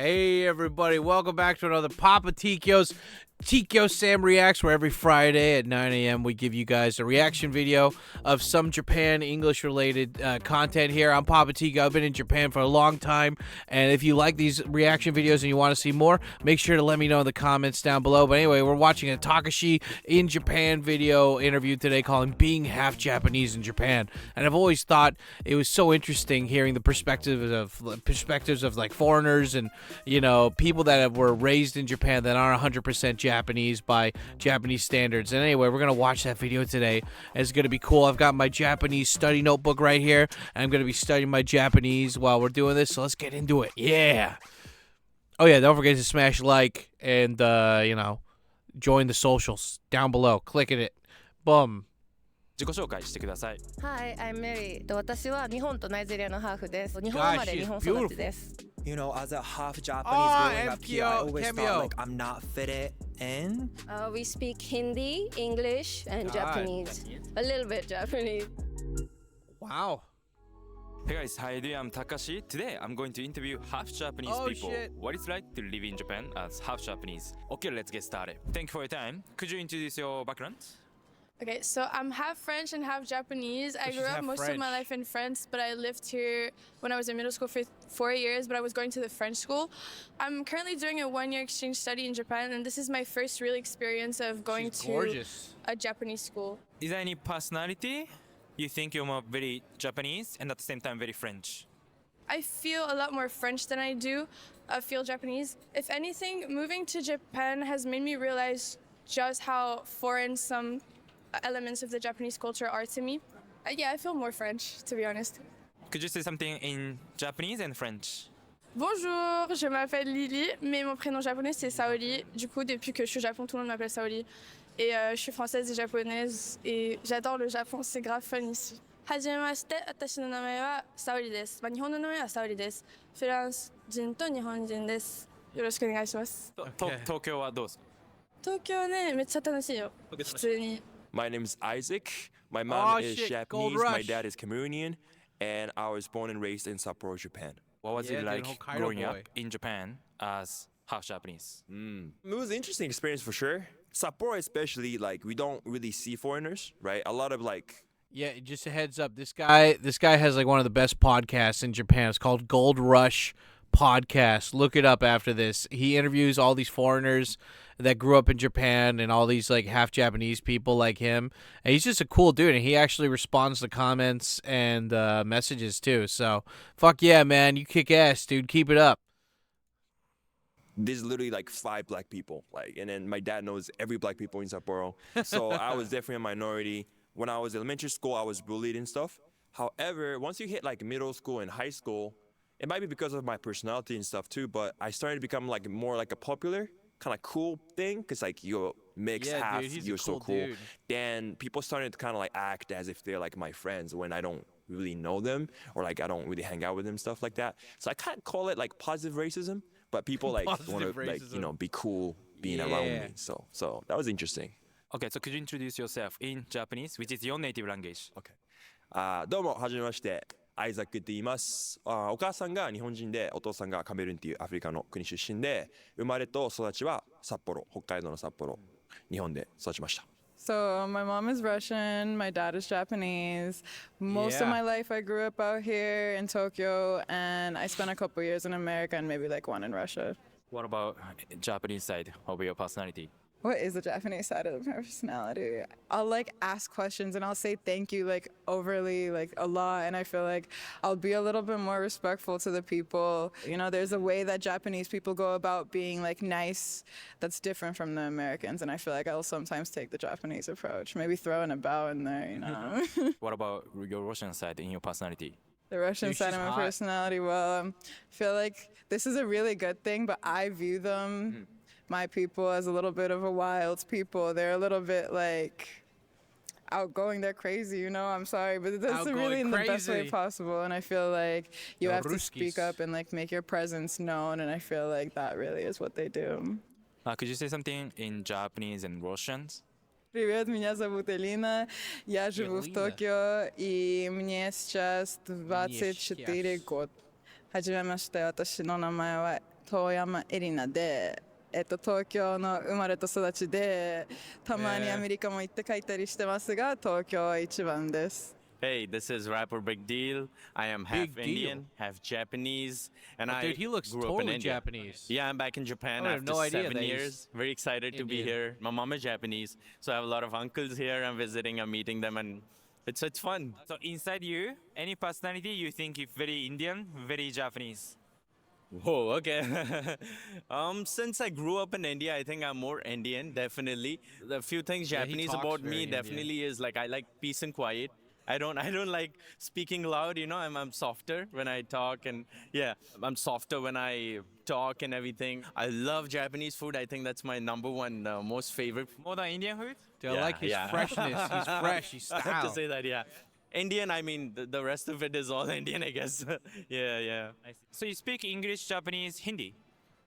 Hey everybody, welcome back to another Papa Tkyosam Reacts, where every Friday at 9 a.m. we give you guys a reaction video of some Japan English related content here. I'm Papa Tiko. I've been in Japan for a long time, and if you like these reaction videos and you want to see more, make sure to let me know in the comments down below. But anyway, we're watching a Takashii in Japan video interview today calling being half Japanese in Japan, and I've always thought it was so interesting hearing the perspectives of like foreigners and, you know, people that were raised in Japan that aren't 100% Japanese by Japanese standards. And anyway, we're gonna watch that video today. It's gonna be cool. I've got my Japanese study notebook right here, and I'm gonna be studying my Japanese while we're doing this. So let's get into it. Yeah. Oh yeah, don't forget to smash like and you know, join the socials down below. Clicking it. Boom. 自己紹介してください。Hi, I'm Mary. 私は日本とナイジェリアのハーフです。日本生まれ、日本育ちです。You know, as a half Japanese Oh, growing up here, I always cameo. thought like I'm not fitted in. We speak Hindi, English, and Japanese. A little bit Japanese. Wow. Hey guys, how you doing? I'm Takashii. Today I'm going to interview half Japanese people. Shit. What it's like to live in Japan as half Japanese. Okay, let's get started. Thank you for your time. Could you introduce your background? Okay, so I'm half French and half Japanese. I grew up most of my life in France, but I lived here when I was in middle school for 4 years, but I was going to the French school. I'm currently doing a one-year exchange study in Japan, and this is my first real experience of going to a Japanese school. Is there any personality you think you're more very Japanese and at the same time very French? I feel a lot more French than I do feel Japanese. If anything, moving to Japan has made me realize just how foreign some elements of the Japanese culture are to me. Yeah, I feel more French, to be honest. Could you say something in Japanese and French? Bonjour, je m'appelle Lily, mais mon prénom japonais c'est Saori. Du coup, depuis que je suis au Japon, tout le monde m'appelle Saori. Et je suis française et japonaise, et j'adore le Japon, c'est grave fun ici. Hajimemashite, watashi no namae wa Saori desu. Nihon no namae wa Saori desu. フランス人と日本人です。よろしくお願いします。東京はどうですか？東京ね、めっちゃ楽しいよ。普通に。My name's Isaac. My mom is Japanese, my dad is Cameroonian, and I was born and raised in Sapporo, Japan. What was it like growing up in Japan as half Japanese? It was an interesting experience for sure. Sapporo especially, like, we don't really see foreigners, right? A lot of like... Yeah, just a heads up. This guy has like one of the best podcasts in Japan. It's called Gold Rush Podcast. Look it up after this. He interviews all these foreigners that grew up in Japan and all these like half Japanese people like him. And he's just a cool dude, and he actually responds to comments and messages too. So fuck yeah, man, you kick ass, dude. Keep it up. There's literally like 5 black people, like, and then my dad knows every black people in Sapporo. So I was definitely a minority. When I was in elementary school, I was bullied and stuff. However, once you hit like middle school and high school, it might be because of my personality and stuff too, but I started to become like more like a popular kind of cool thing, because like you're mixed half, dude, you're so cool. Dude. Then people started to kind of like act as if they're like my friends when I don't really know them, or like I don't really hang out with them, stuff like that. So I can't call it like positive racism, but people like want to like, you know, be cool being around me. So that was interesting. Okay, so could you introduce yourself in Japanese, which is your native language? Okay. どうもはじめまして。アイザックって言います。お母さんが日本人で、お父さんがカメルーンっていうアフリカの国出身で、生まれと育ちは札幌、北海道の札幌、日本で育ちました。So my mom is Russian, my dad is Japanese. Most of my life I grew up out here in Tokyo, and I spent a couple years in America and maybe like 1 in Russia. What about Japanese side of your personality? What is the Japanese side of my personality? I'll like ask questions and I'll say thank you like overly, like a lot, and I feel like I'll be a little bit more respectful to the people. You know, there's a way that Japanese people go about being like nice that's different from the Americans, and I feel like I'll sometimes take the Japanese approach, maybe throw in a bow in there, you know. What about your Russian side in your personality? The Russian side of my personality, well, I feel like this is a really good thing, but I view them, my people, as a little bit of a wild people. They're a little bit like outgoing, they're crazy, you know, I'm sorry, but that's really in the best way possible, and I feel like you have to speak up and like make your presence known, and I feel like that really is what they do. Could you say something in Japanese and Russians? Привет, меня зовут Элина, я живу в Токио, и мне сейчас 24 года. はじめまして、私の名前は遠山エリナで、東京の生まれと育ちで、たまにアメリカも行って帰ったりしてますが、東京は一番です。Hey, this is rapper Big Deal. I am half Big Deal. Indian, half Japanese, and Dude, he looks grew up in totally India. Japanese. Yeah, I'm back in Japan I have after no idea 7 that he's years. Very excited to be Indian. here. My mom is Japanese, so I have a lot of uncles here. I'm visiting, I'm meeting them, and it's fun. So inside you, any personality you think is very Indian, very Japanese? Whoa, okay. Since I grew up in India, I think I'm more Indian, definitely. The few things Yeah, he Japanese talks about very me Indian. definitely is like I like peace and quiet. I don't like speaking loud, you know. I'm softer when I talk, and yeah, I'm softer when I talk and everything. I love Japanese food. I think that's my number one most favorite. More than Indian food? Dude, I like his freshness. He's fresh. He's I have to style. say that, yeah. Indian, I mean, the rest of it is all Indian, I guess. yeah. So you speak English, Japanese, Hindi?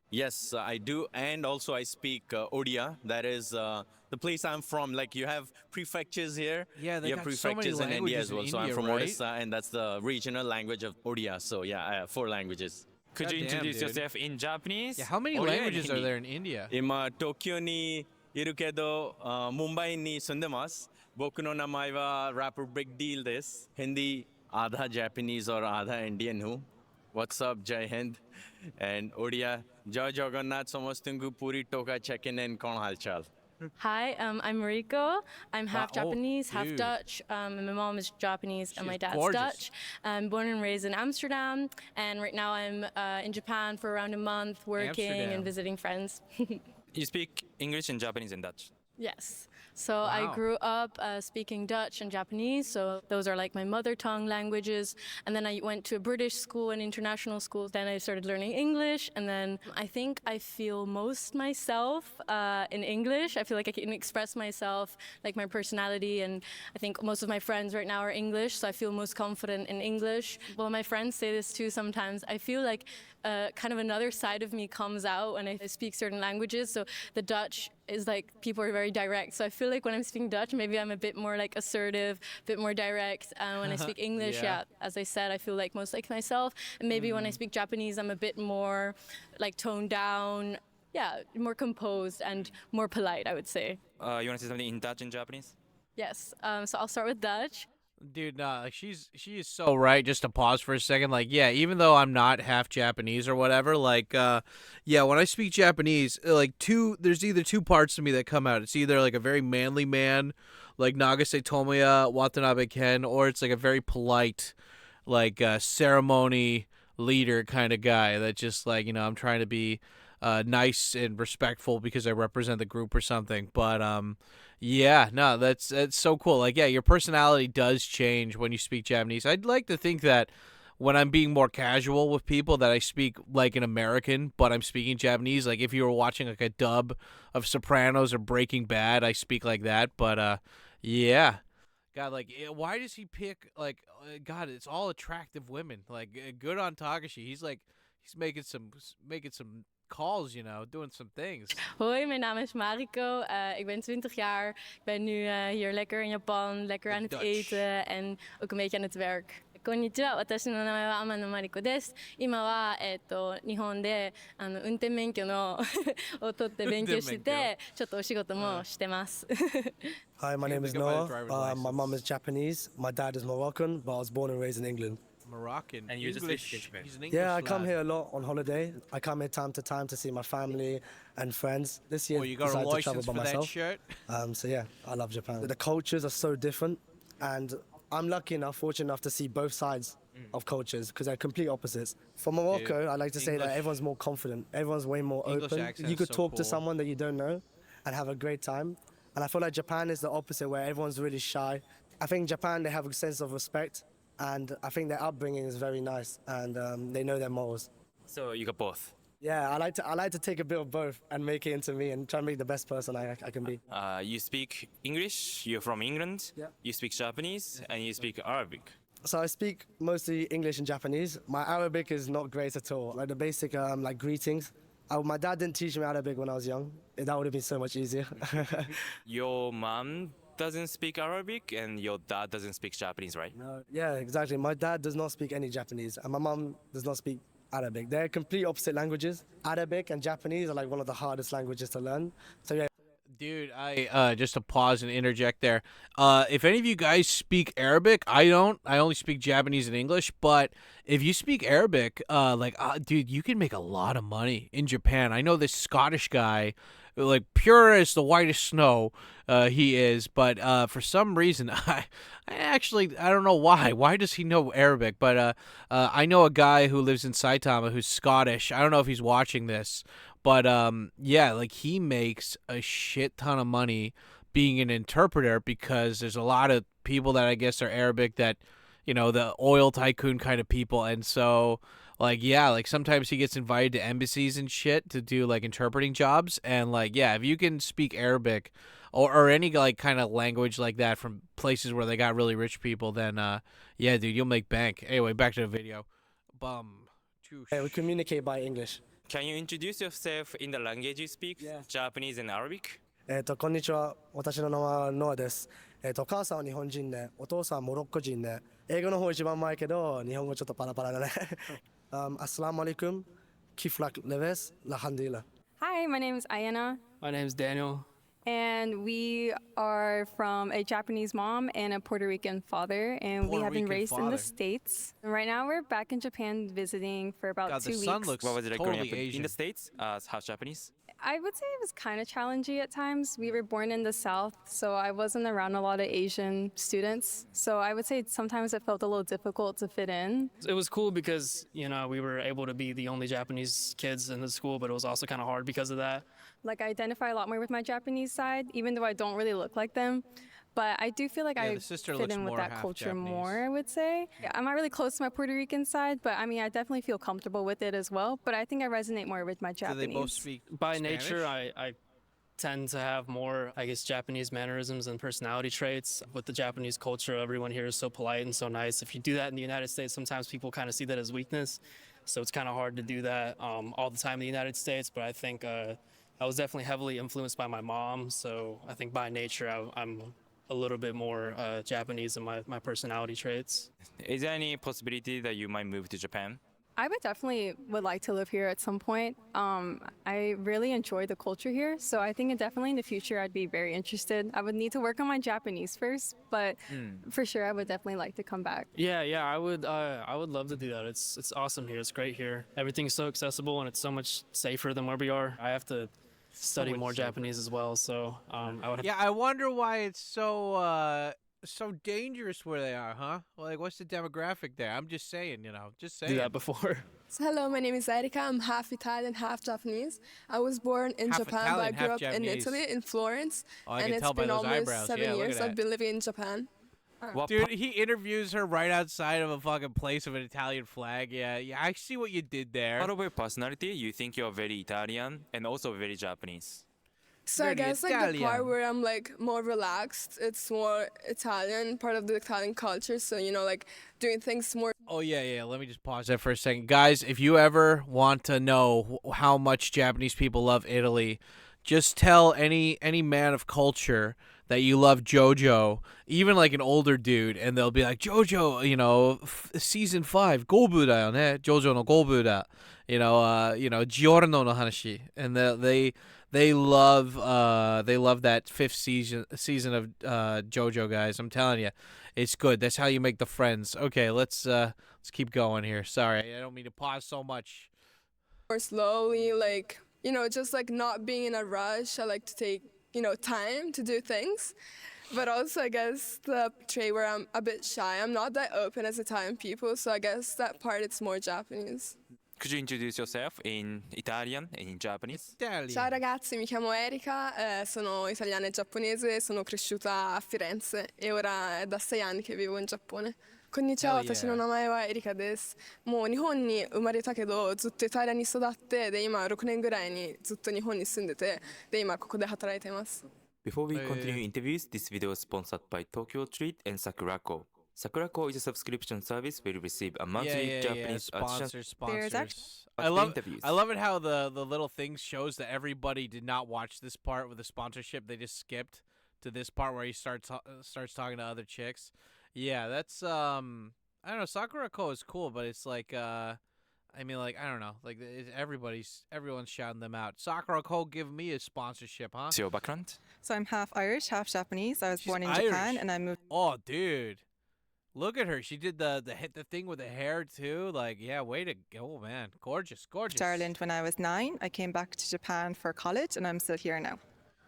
Yes, I do, and also I speak Odia. That is the place I'm from. Like you have prefectures here. Yeah, they you have got so many prefectures in India languages as well. in So I'm India, from right? Odisha, and that's the regional language of Odia. So yeah, I have 4 languages. Could you Goddamn, introduce dude. yourself in Japanese? Yeah, how many Odia and languages are Hindi? there in India? Ima Tokyo ni iru kedo Mumbai ni sundemasu. Boku no namae wa rapper Big Deal desu. Hindi आधा Japanese और आधा Indian हूँ. What's up, Jai Hind? And Odia, Jai Jagannath समस्तଙ୍କୁ पूरी टोका check in and कौन हालचाल? Hi, I'm Mariko. I'm half Wow, oh, Japanese, half dude. Dutch. And my mom is Japanese and my She's dad's gorgeous. Dutch. I'm born and raised in Amsterdam, and right now I'm in Japan for around a month, working Amsterdam. and visiting friends. You speak English and Japanese and Dutch. Yes. So Wow. I grew up speaking Dutch and Japanese, so those are like my mother tongue languages. And then I went to a British school and international school. Then I started learning English, and then I think I feel most myself in English. I feel like I can express myself, like my personality, and I think most of my friends right now are English, so I feel most confident in English. Well, my friends say this too sometimes. I feel like kind of another side of me comes out when I speak certain languages. So the Dutch is like, people are very direct. So I feel like when I'm speaking Dutch, maybe I'm a bit more like assertive, a bit more direct. When I speak English, Yeah. as I said, I feel like most like myself. And maybe when I speak Japanese, I'm a bit more like toned down, more composed and more polite, I would say. You want to say something in Dutch and Japanese? Yes, so I'll start with Dutch. Dude, nah, like she is so right. Just to pause for a second, like, yeah, even though I'm not half Japanese or whatever, like, yeah, when I speak Japanese, like, there's either 2 parts to me that come out. It's either like a very manly man, like Nagase Tomoya, Watanabe Ken, or it's like a very polite, like, ceremony leader kind of guy that just like, I'm trying to be nice and respectful because I represent the group or something. But yeah, no, that's so cool. Like, yeah, your personality does change when you speak Japanese. I'd like to think that when I'm being more casual with people that I speak like an American, but I'm speaking Japanese. Like if you were watching like a dub of Sopranos or Breaking Bad, I speak like that. But yeah. God, like, why does he pick, like, God, it's all attractive women. Like, good on Takashii. He's making some calls, doing some things. Hoi, mijn naam is Mariko. Ik ben 20 jaar. Ik ben nu hier lekker in Japan, lekker aan het Dutch. eten en ook een beetje aan het werk. Konnichiwa, watashi no namae wa Amano Mariko desu. Ima wa, 日本で運転免許のを取って勉強してちょっとお仕事もしてます。 Hi, my Can't name is think of my Noah. driver's My license. mum is Japanese. My dad is Moroccan, but I was born and raised in England. Moroccan. And you just English. speak Japan. He's an English Yeah, I come lad. here a lot on holiday. I come here time to time to see my family and friends. This year, Oh, you got a decided to travel license by for that myself. shirt? So yeah, I love Japan. The cultures are so different, and I'm lucky enough, fortunate enough to see both sides of cultures because they're complete opposites. For Morocco, Dude, I like to say that English- everyone's more confident. Everyone's way more English open. accent's You could so talk to cool. someone that you don't know and have a great time. And I feel like Japan is the opposite, where everyone's really shy. I think Japan, they have a sense of respect, and I think their upbringing is very nice, and they know their morals. So you got both. Yeah, I like to take a bit of both and make it into me and try and make the best person I can be. You speak English, you're from England. Yeah. You speak Japanese, and you speak Arabic. So I speak mostly English and Japanese. My Arabic is not great at all. Like the basic like greetings. My dad didn't teach me Arabic when I was young. That would have been so much easier. Your mom doesn't speak Arabic, and your dad doesn't speak Japanese, right? No, yeah, exactly. My dad does not speak any Japanese, and my mum does not speak Arabic. They're complete opposite languages. Arabic and Japanese are like one of the hardest languages to learn. So yeah. Dude, I just to pause and interject there. If any of you guys speak Arabic, I don't. I only speak Japanese and English. But if you speak Arabic, dude, you can make a lot of money in Japan. I know this Scottish guy, like pure as the whitest snow, he is. But for some reason, I don't know why. Why does he know Arabic? But I know a guy who lives in Saitama who's Scottish. I don't know if he's watching this. But yeah, like he makes a shit ton of money being an interpreter because there's a lot of people that I guess are Arabic that, you know, the oil tycoon kind of people. And so like, yeah, like sometimes he gets invited to embassies and shit to do like interpreting jobs. And like, yeah, if you can speak Arabic or any like kind of language like that from places where they got really rich people, then yeah, dude, you'll make bank. Anyway, back to the video. Yeah, we communicate by English. Can you introduce yourself in the language you speak? Yeah. Japanese and Arabic? こんにちは。私の名前はノアです。お母さんは日本人で、お父さんはモロッコ人で、英語の方一番前けど、日本語ちょっとパラパラだね。Assalamu alaikum. Kiflak leves. Alhamdulillah. Hi, my name is Ayana. My name is Daniel. And we are from a Japanese mom and a Puerto Rican father, and we have been raised in the States. And right now, we're back in Japan visiting for about 2 weeks. The sun looks What was it like totally growing up Asian. in the States as half Japanese? I would say it was kind of challenging at times. We were born in the South, so I wasn't around a lot of Asian students. So I would say sometimes it felt a little difficult to fit in. It was cool because, you know, we were able to be the only Japanese kids in the school, but it was also kind of hard because of that. Like, I identify a lot more with my Japanese side, even though I don't really look like them. But I do feel like I fit in with that culture Japanese. more, I would say. Yeah, I'm not really close to my Puerto Rican side, but I mean, I definitely feel comfortable with it as well. But I think I resonate more with my Japanese. Do they both speak By Spanish? nature, I tend to have more, I guess, Japanese mannerisms and personality traits. With the Japanese culture, everyone here is so polite and so nice. If you do that in the United States, sometimes people kind of see that as weakness. So it's kind of hard to do that all the time in the United States. But I think I was definitely heavily influenced by my mom. So I think by nature, I'm a little bit more Japanese in my personality traits. Is there any possibility that you might move to Japan? I would like to live here at some point. I really enjoy the culture here, so I think definitely in the future I'd be very interested. I would need to work on my Japanese first, but for sure I would definitely like to come back. Yeah, I would love to do that. It's awesome here. It's great here. Everything's so accessible and it's so much safer than where we are. I have to study more Japanese as well, so I would. Yeah, I wonder why it's so dangerous where they are, huh? Like, what's the demographic there? I'm just saying, you know, just saying. Do that before. So hello, my name is Erika. I'm half Italian, half Japanese. I was born in Half Japan, Italian, but I half grew up in Japanese. Italy, in Florence. Oh, I and can it's tell by been those almost eyebrows. 7 Yeah, look years at I've that. been living in Japan. What Dude, he interviews her right outside of a fucking place of an Italian flag. Yeah, I see what you did there. Out of your personality, you think you're very Italian and also very Japanese. So I Very guess like the part Italian. where I'm like more relaxed, it's more Italian, part of the Italian culture. So, you know, like doing things more. Oh, yeah. Let me just pause that for a second. Guys, if you ever want to know how much Japanese people love Italy, just tell any man of culture that you love JoJo, even like an older dude, and they'll be like, JoJo, you know, season 5, Gobu da yo ne, JoJo no Gobu da, you know, Giorno no Hanashi, and they love that 5th season of JoJo, guys. I'm telling you, it's good. That's how you make the friends. Okay, let's keep going here. Sorry, I don't mean to pause so much. More slowly, like, you know, just like not being in a rush. I like to take, you know, time to do things. But also, I guess the trait where I'm a bit shy. I'm not that open as Italian people, so I guess that part it's more Japanese. Could you introduce yourself in Italian and in Japanese? Ciao ragazzi, mi chiamo Erika, sono italiana e giapponese, sono cresciuta a Firenze e ora è da 6 anni che vivo in Giappone. Konnichiwa, watashi no namae wa Erika desu. もう日本に生まれたけど、ずっとイタリアに育って、で今6年ぐらいにずっと日本に住んでて、で今ここで働いてます。Before we continue interviews, this video is sponsored by Tokyo Treat and Sakurako. Sakurako is a subscription service where you receive a monthly Japanese Sponsors. I love I love it how the little thing shows that everybody did not watch this part with the sponsorship. They just skipped to this part where he starts talking to other chicks. Yeah, that's I don't know. Sakurako is cool, but it's like I mean, like, I don't know. Like, everyone's shouting them out. Sakura Cole give me a sponsorship, huh? What's your background? So I'm half Irish, half Japanese. I was She's born in Irish. Japan and I moved. Oh, dude. Look at her. She did the thing with the hair, too. Like, yeah, way to go, man. Gorgeous, gorgeous. to Ireland when I was 9. I came back to Japan for college and I'm still here now.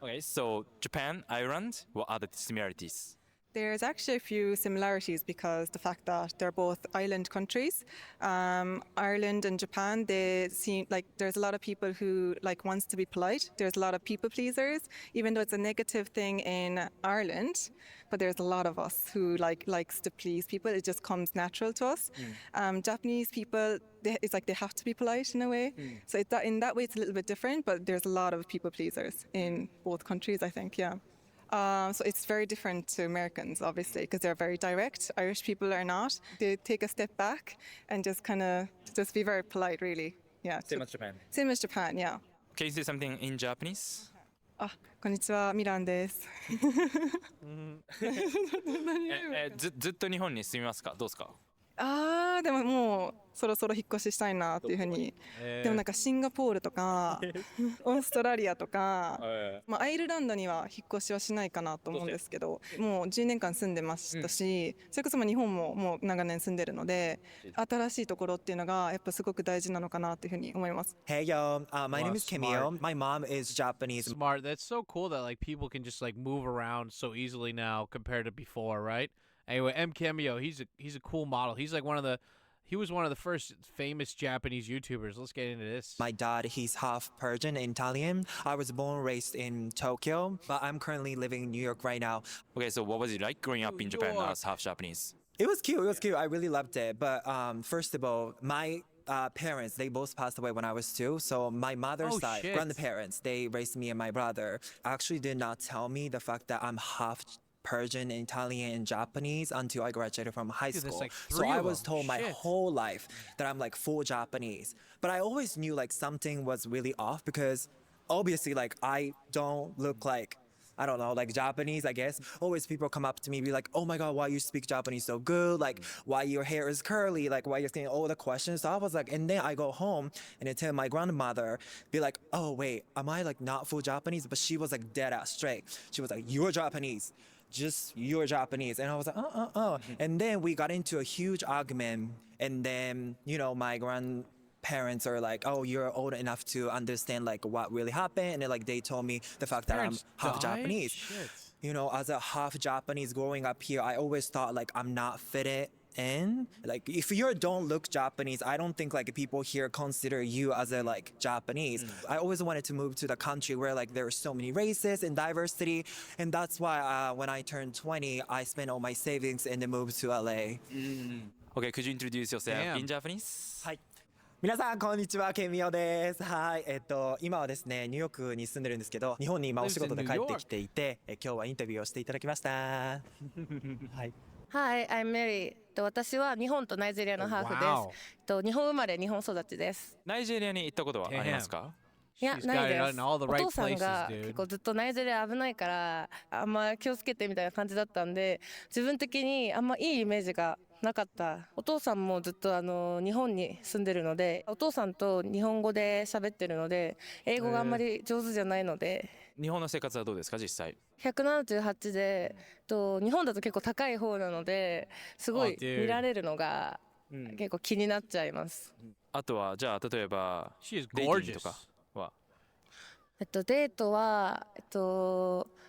Okay, so Japan, Ireland, what are the similarities? There's actually a few similarities because the fact that they're both island countries. Ireland and Japan, they seem like there's a lot of people who like wants to be polite. There's a lot of people pleasers, even though it's a negative thing in Ireland. But there's a lot of us who likes to please people. It just comes natural to us. Japanese people, it's like they have to be polite in a way. So in that way, it's a little bit different. But there's a lot of people pleasers in both countries, I think. Yeah. So it's very different to Americans, obviously, because they're very direct. Irish people are not. They take a step back and just be very polite, really. Yeah. Same as Japan. Same as Japan, yeah. Can you say something in Japanese? こんにちは、ミランです。ずっと日本に住みますか？どうですか？でももうそろそろ引っ越ししたいなっていうふうに。でもなんかシンガポールとかオーストラリアとか、アイルランドには引っ越しはしないかなと思うんですけど、もう10年間住んでましたし、それこそ日本ももう長年住んでるので、新しいところっていうのがやっぱすごく大事なのかなっていうふうに思います。Hey yo, my name is Camille. Smart. My mom is Japanese. Smart. That's so cool that like people can just like move around so easily now compared to before, right? Anyway, M Cameo, he's a cool model. He was one of the first famous Japanese YouTubers. Let's get into this. My dad, he's half Persian and Italian. I was born and raised in Tokyo, but I'm currently living in New York right now. Okay, so what was it like growing up in Japan York. as half Japanese? It was cute. It was cute. I really loved it. But first of all, my parents, they both passed away when I was 2. So my mother's side, shit. grandparents, they raised me and my brother. Actually did not tell me the fact that I'm half Persian, Italian, and Japanese until I graduated from high Dude, there's school. like So 3 I of was them. told my Shit. whole life that I'm like full Japanese. But I always knew like something was really off because obviously like I don't look like, I don't know, like Japanese, I guess. Always people come up to me, be like, oh my God, why you speak Japanese so good? Like, why your hair is curly? Like, why you're asking all the questions? So I was like, and then I go home and I tell my grandmother, be like, oh wait, am I like not full Japanese? But she was like dead ass straight. She was like, you're Japanese. Just you're Japanese. And I was like, And then we got into a huge argument. And then, you know, my grandparents are like, oh, you're old enough to understand like what really happened. And then, like they told me the fact that I'm Parents half died? Japanese. Shit. You know, as a half Japanese growing up here, I always thought like I'm not fitted in. Like if you don't look Japanese, I don't think like people here consider you as a like Japanese. I always wanted to move to the country where like there are so many races and diversity, and that's why when I turned 20, I spent all my savings and then moved to LA. Okay, could you introduce yourself Damn. in Japanese? はい。皆さんこんにちは、ケミオです。はい、今はですね、ニューヨークに住んでるんですけど、日本に今お仕事で帰ってきていて、今日はインタビューをしていただきました。はい。Hi, I'm Mary. 私は日本とナイジェリアのハーフです。日本生まれ、日本育ちです。ナイジェリアに行ったことはありますか？いや、 She's ない got で it す。 in all the お right 父さん places, が dude. 結構ずっとナイジェリア危ないからあんま気をつけてみたいな感じだったんで、自分的にあんまいいイメージがなかった。お父さんもずっと日本に住んでるので、お父さんと日本語で喋ってるので、英語があんまり上手じゃないので。日本の生活はどうですか実際178で日本だと結構高い方なのですごい見られるのが結構気になっちゃいます。あとはじゃあ例えば She is デーティングと gorgeous. かはデートは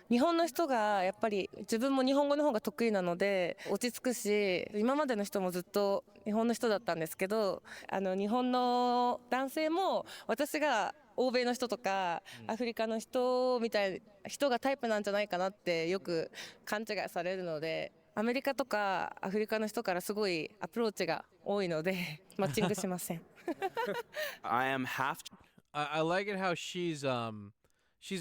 日本の人がやっぱり自分も日本語の方が得意なので落ち着くし、今までの人もずっと日本の人だったんですけど、日本の男性も私が欧米の人とかアフリカの人みたいな人がタイプなんじゃないかなってよく勘違いされるので、アメリカとかアフリカの人からすごいアプローチが多いのでマッチングしません。I am half I like it how she's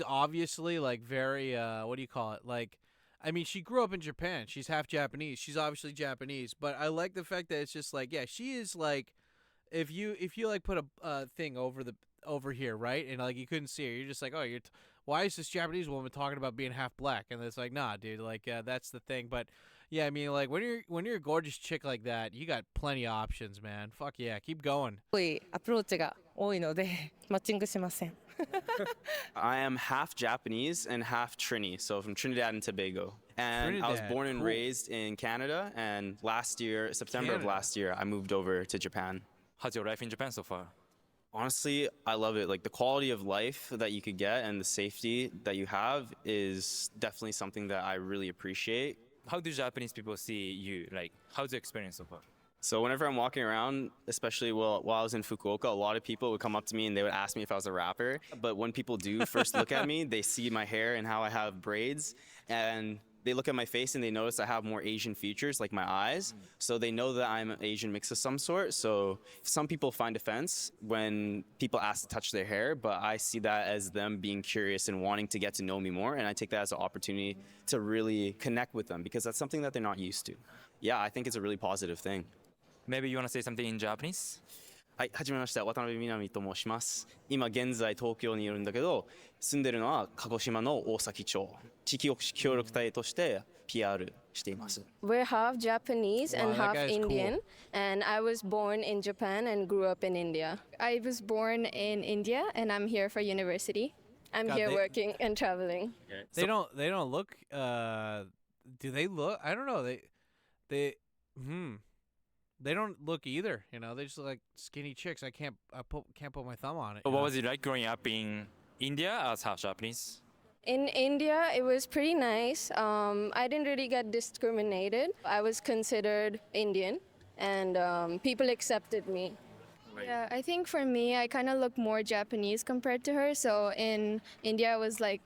obviously like very what do you call it? Like, I mean, she grew up in Japan. She's half Japanese. She's obviously Japanese, but I like the fact that it's just like, yeah, she is like, if you like put a thing over here, right, and like you couldn't see her, you're just like, oh, why is this Japanese woman talking about being half black? And it's like, nah, dude, like that's the thing. But Yeah, I mean, like when you're a gorgeous chick like that, you got plenty of options, man. Fuck yeah, keep going. 多いアプローチが多いのでマッチングしません。I am half Japanese and half Trini, so from Trinidad and Tobago. And I was Trinidad, born and cool. raised in Canada, and last year, September of Canada. last year, I moved over to Japan. How's your life in Japan so far? Honestly, I love it. Like the quality of life that you could get and the safety that you have is definitely something that I really appreciate. How do Japanese people see you? Like, how's the experience so far? So whenever I'm walking around, especially while I was in Fukuoka, a lot of people would come up to me and they would ask me if I was a rapper. But when people do first look at me, they see my hair and how I have braids, and they look at my face and they notice I have more Asian features, like my eyes. So they know that I'm an Asian mix of some sort. So some people find offense when people ask to touch their hair, but I see that as them being curious and wanting to get to know me more. And I take that as an opportunity to really connect with them because that's something that they're not used to. Yeah, I think it's a really positive thing. Maybe you want to say something in Japanese? はい、はじめまして、渡辺みなみと申します。今現在東京にいるんだけど、住んでるのは鹿児島の大崎町。地域協力隊として PR しています。We're half Japanese Wow, and that half guy's Indian, cool. and I was born in Japan and grew up in India. I was born in India and I'm here for university. I'm God, here they- working and traveling. They don't look. Do they look? I don't know. They don't look either. You know, they just look like skinny chicks. I can't put my thumb on it. But you what know? was it like growing up in India as half Japanese? In India, it was pretty nice. I didn't really get discriminated. I was considered Indian, and people accepted me. Yeah, I think for me, I kind of look more Japanese compared to her. So in India, I was like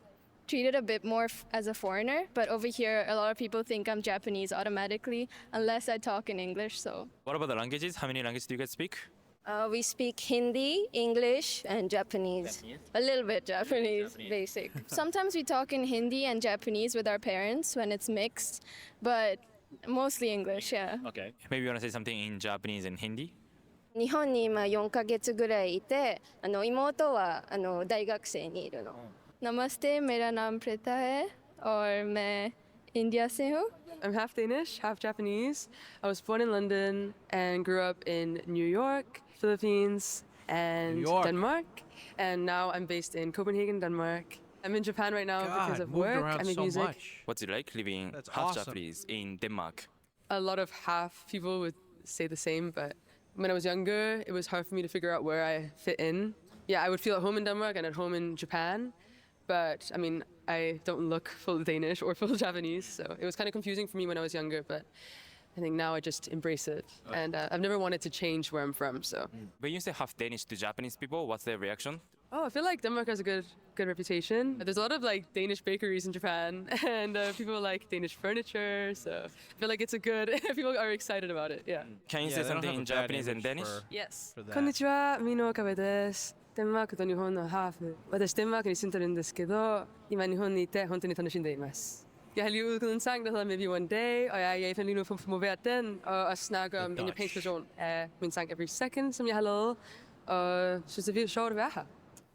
treated a bit more as a foreigner. But over here, a lot of people think I'm Japanese automatically, unless I talk in English. So What about the languages? How many languages do you guys speak? We speak Hindi, English, and Japanese. A little bit Japanese, basic. sometimes we talk in Hindi and Japanese with our parents when it's mixed, but mostly English, yeah. Okay. Maybe you want to say something in Japanese and Hindi? 日本に今4ヶ月ぐらいいて、妹は大学生にいるの。Namaste, मेरा नाम प्रीता है और मैं India से हूँ. I'm half Danish, half Japanese. I was born in London and grew up in New York, Philippines, and New York. Denmark. And now I'm based in Copenhagen, Denmark. I'm in Japan right now because of moved work. around I make so music. much. What's it like living That's half awesome. Japanese in Denmark? A lot of half people would say the same, but when I was younger, it was hard for me to figure out where I fit in. Yeah, I would feel at home in Denmark and at home in Japan. But I mean, I don't look full Danish or full Japanese, so it was kind of confusing for me when I was younger. But I think now I just embrace it, and I've never wanted to change where I'm from. So, When you say half Danish to Japanese people, what's their reaction? I feel like Denmark has a good reputation. There's a lot of like Danish bakeries in Japan, and people like Danish furniture. So I feel like it's a good. People are excited about it. Yeah. Can you Yeah, say they don't something have in a bad Japanese and image Danish? Yes. for that. こんにちは、ミノカベです。デンマークと日本のハーフ。私デンマークに住んでるんですけど、今日本にいて本当に楽しんでいます。Jeg har lige udgivet en sang, der hedder Maybe One Day, og jeg er i Japan lige nu for at promovere den, og også snakke om en japansk version af min sang Every Second, som jeg har lavet, og synes det er virkelig sjovt at være her.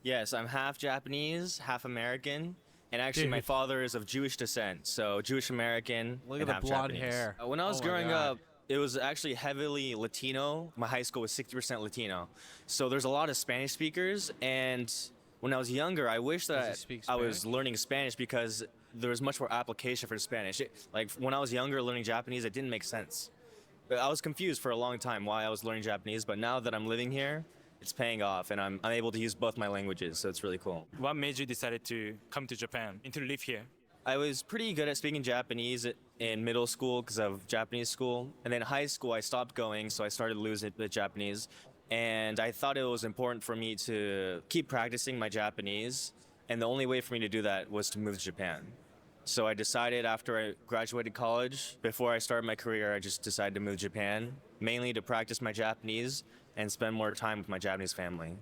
Yes, I'm half Japanese, half American, and actually my Dude. father is of Jewish descent, so Jewish American Look and at half the blonde Japanese. hair. When I was Oh my growing God. up, it was actually heavily Latino. My high school was 60% Latino, so there's a lot of Spanish speakers. And when I was younger, I wish Does he that speak I was Spanish? learning Spanish because there was much more application for Spanish. Like when I was younger, learning Japanese, it didn't make sense. But I was confused for a long time why I was learning Japanese, but now that I'm living here, it's paying off, and I'm able to use both my languages, so it's really cool. What made you decide to come to Japan and to live here? I was pretty good at speaking Japanese in middle school because of Japanese school. And then high school, I stopped going, so I started losing the Japanese. And I thought it was important for me to keep practicing my Japanese. And the only way for me to do that was to move to Japan. So I decided after I graduated college, before I started my career, I just decided to move to Japan, mainly to practice my Japanese and spend more time with my Japanese family.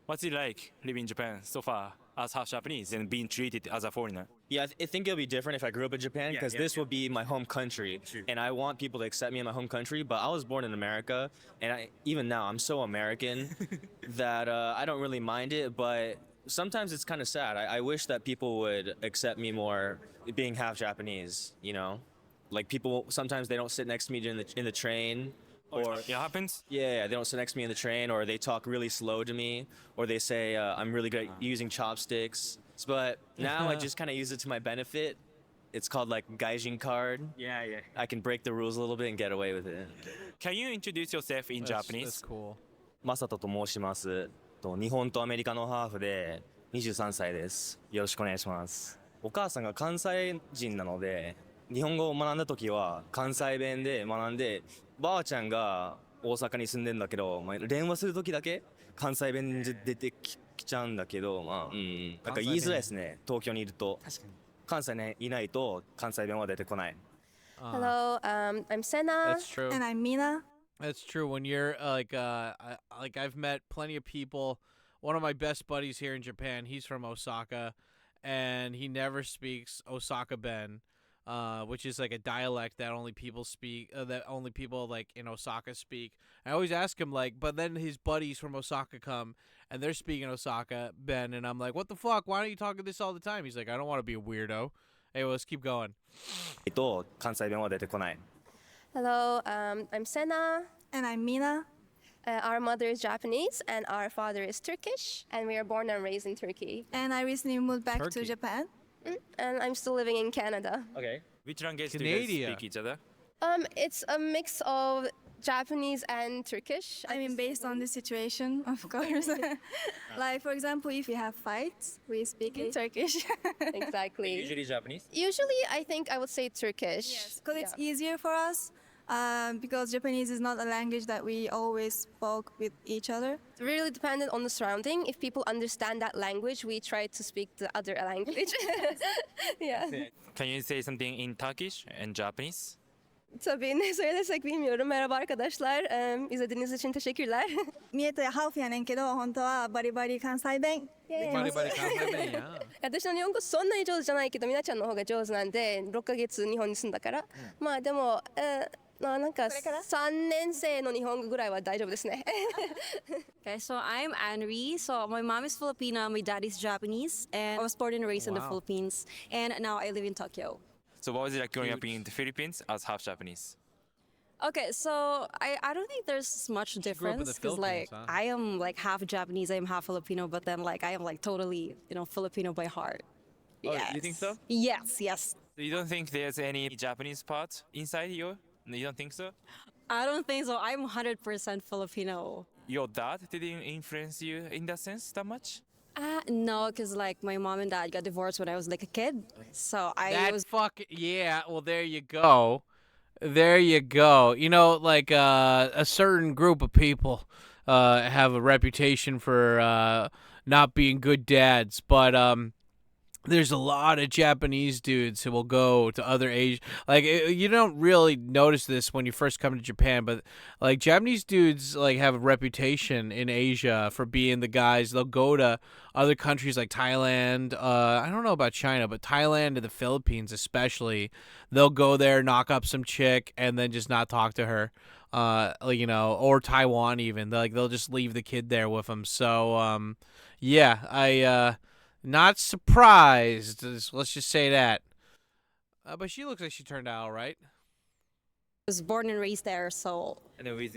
What's it like living in Japan so far as half Japanese and being treated as a foreigner? Yeah, I think it'll be different if I grew up in Japan because this will be my home country. And I want people to accept me in my home country, but I was born in America. And even now, I'm so American that I don't really mind it. But sometimes it's kind of sad. I wish that people would accept me more being half Japanese, you know? Like people sometimes they don't sit next to me in the train. Or it happens? Yeah, they don't sit next to me in the train, or they talk really slow to me, or they say I'm really good at using chopsticks. But now I just kind of use it to my benefit. It's called like gaijin card. Yeah. I can break the rules a little bit and get away with it. Can you introduce yourself in Japanese? That's cool. マサトと申します。日本とアメリカのハーフで23歳です。よろしくお願いします。お母さんが関西人なので、日本語を学んだ時は関西弁で学んで、ばあちゃんが大阪に住んでんだけど、電話する時だけ関西弁で出てきちゃうんだけど、なんか言いづらいですね。東京にいると。確かに。関西にいないと関西弁は出てこない。Hello, I'm Senna. That's true. And I'm Mina. That's true. When you're like I've met plenty of people. One of my best buddies here in Japan, he's from Osaka, and he never speaks Osaka Ben, which is like a dialect that only people speak, that only people like in Osaka speak. I always ask him like, but then his buddies from Osaka come and they're speaking Osaka Ben, and I'm like, what the fuck? Why don't you talk this all the time? He's like, I don't want to be a weirdo. Hey, well, let's keep going. 関西弁は出てこない。Hello, I'm Senna. And I'm Mina. Our mother is Japanese and our father is Turkish, and we are born and raised in Turkey. And I recently moved back to Japan. And I'm still living in Canada. Okay. Which language do you guys speak each other? It's a mix of Japanese and Turkish. I mean, based on the situation, of course. Like, for example, if we have fights, we speak in Turkish. Exactly. Usually Japanese? Usually, I think I would say Turkish. Yes, because it's easier for us. Because Japanese is not a language that we always spoke with each other. It's really dependent on the surrounding. If people understand that language, we try to speak the other language. Yeah. Can you say something in Turkish and Japanese? Tabii ne söylesek bilmiyorum. Merhaba arkadaşlar. İzlediğiniz için teşekkürler. 見えてハーフやねんけど、本当はバリバリ関西弁。バリバリ関西弁や。私の日本語そんなに上手じゃないけど、みなちゃんの方が上手なんで、6ヶ月日本に住んだから。まあでも、なんか3年生の日本語ぐらいは大丈夫ですね。Okay, so I'm Anri. So my mom is Filipina, my dad is Japanese, and I was born and raised in the Philippines, and now I live in Tokyo. So what was it like growing up in the Philippines as half Japanese? Okay, so I don't think there's much difference because like I am like half Japanese, I am half Filipino, but then like I am like totally Filipino by heart. Oh, you think so? Yes. So you don't think there's any Japanese part inside you? You don't think so? I don't think so. I'm 100% Filipino. Your dad didn't influence you in that sense that much? No, because like my mom and dad got divorced when I was like a kid. So Yeah, well, there you go. There you go. You know, like a certain group of people have a reputation for not being good dads, but there's a lot of Japanese dudes who will go to other Asia. Like, you don't really notice this when you first come to Japan, but like Japanese dudes like have a reputation in Asia for being the guys. They'll go to other countries like Thailand. I don't know about China, but Thailand and the Philippines especially. They'll go there, knock up some chick, and then just not talk to her. Or Taiwan even. They'll just leave the kid there with them. So, yeah, not surprised. Let's just say that. But she looks like she turned out all right. I was born and raised there, so. And then with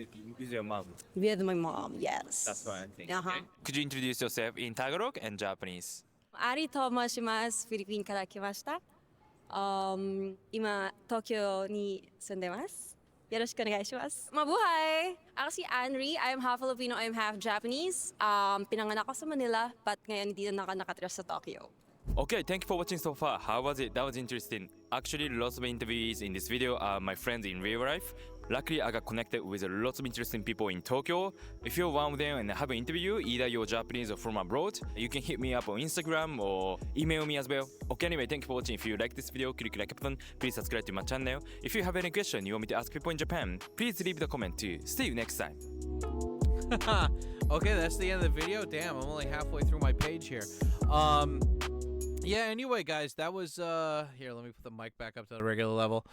your mom? With my mom, yes. That's what I think. Okay. Could you introduce yourself in Tagalog and Japanese? Ari to moshimasu. フィリピンから来ました。今、東京に住んでます。よろしくお願いします。Mabuhay! Ako si Anri. I'm half Filipino, I'm half Japanese. Pinanganak ako sa Manila, but ngayon dito nakatira sa Tokyo. Okay, thank you for watching so far. How was it? That was interesting. Actually, lots of interviewees in this video are my friends in real life. Luckily, I got connected with lots of interesting people in Tokyo. If you're one of them and have an interview, either you're Japanese or from abroad, you can hit me up on Instagram or email me as well. Okay, anyway, thank you for watching. If you like this video, click the like button. Please subscribe to my channel. If you have any question you want me to ask people in Japan, please leave the comment too. See you next time. Okay, that's the end of the video. Damn, I'm only halfway through my page here. Yeah, anyway, guys, that was here, let me put the mic back up to the regular level.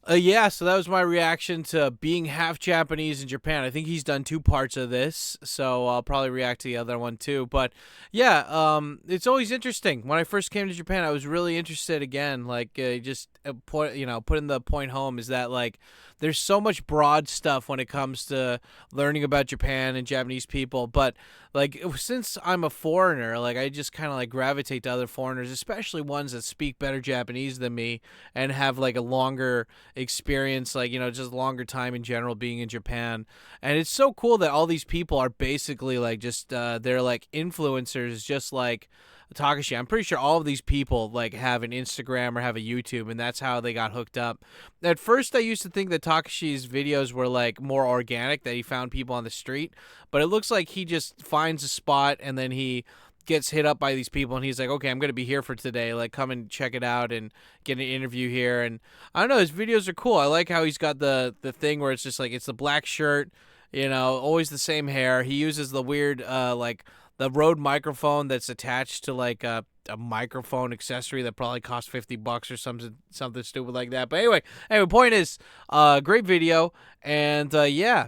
Yeah, so that was my reaction to being half Japanese in Japan. I think he's done 2 parts of this, so I'll probably react to the other one too. But yeah, it's always interesting. When I first came to Japan, I was really interested again. Like, putting the point home is that like there's so much broad stuff when it comes to learning about Japan and Japanese people, but like since I'm a foreigner, like I just kind of like gravitate to other foreigners, especially ones that speak better Japanese than me and have like a longer experience, like, just longer time in general being in Japan. And it's so cool that all these people are basically like just they're like influencers, just like Takashii. I'm pretty sure all of these people like have an Instagram or have a YouTube, and that's how they got hooked up. At first, I used to think that Takashi's videos were like more organic, that he found people on the street, but it looks like he just finds a spot and then he gets hit up by these people and he's like, okay, I'm going to be here for today. Like, come and check it out and get an interview here. And I don't know, his videos are cool. I like how he's got the thing where it's just like, it's the black shirt, always the same hair. He uses the weird, like, the Rode microphone that's attached to like a microphone accessory that probably costs $50 or something stupid like that. But anyway, point is, great video, and yeah.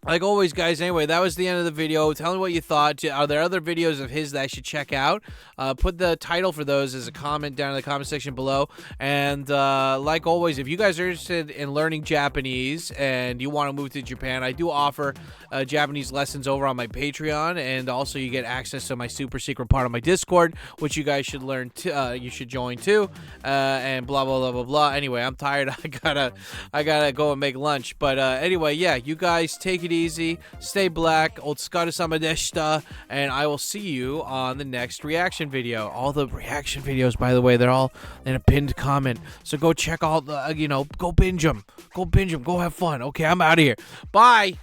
Like always, guys, anyway, that was the end of the video. Tell me what you thought. Are there other videos of his that I should check out? Put the title for those as a comment down in the comment section below. And like always, if you guys are interested in learning Japanese and you want to move to Japan, I do offer Japanese lessons over on my Patreon. And also you get access to my super secret part of my Discord, which you guys should you should join too. And blah, blah, blah, blah, blah. Anyway, I'm tired. I gotta go and make lunch. But anyway, yeah, you guys take it easy, stay black, Otsukaresama deshita, and I will see you on the next reaction video. All the reaction videos, by the way, they're all in a pinned comment, so go check all the, go binge them, go have fun. Okay, I'm out of here. Bye.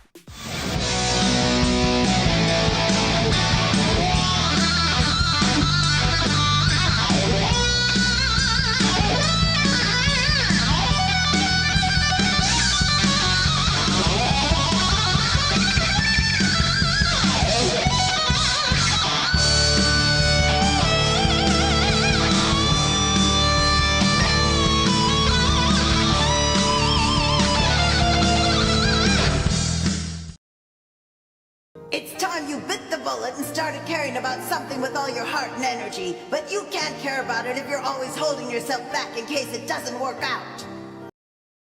And started caring about something with all your heart and energy, but you can't care about it if you're always holding yourself back in case it doesn't work out.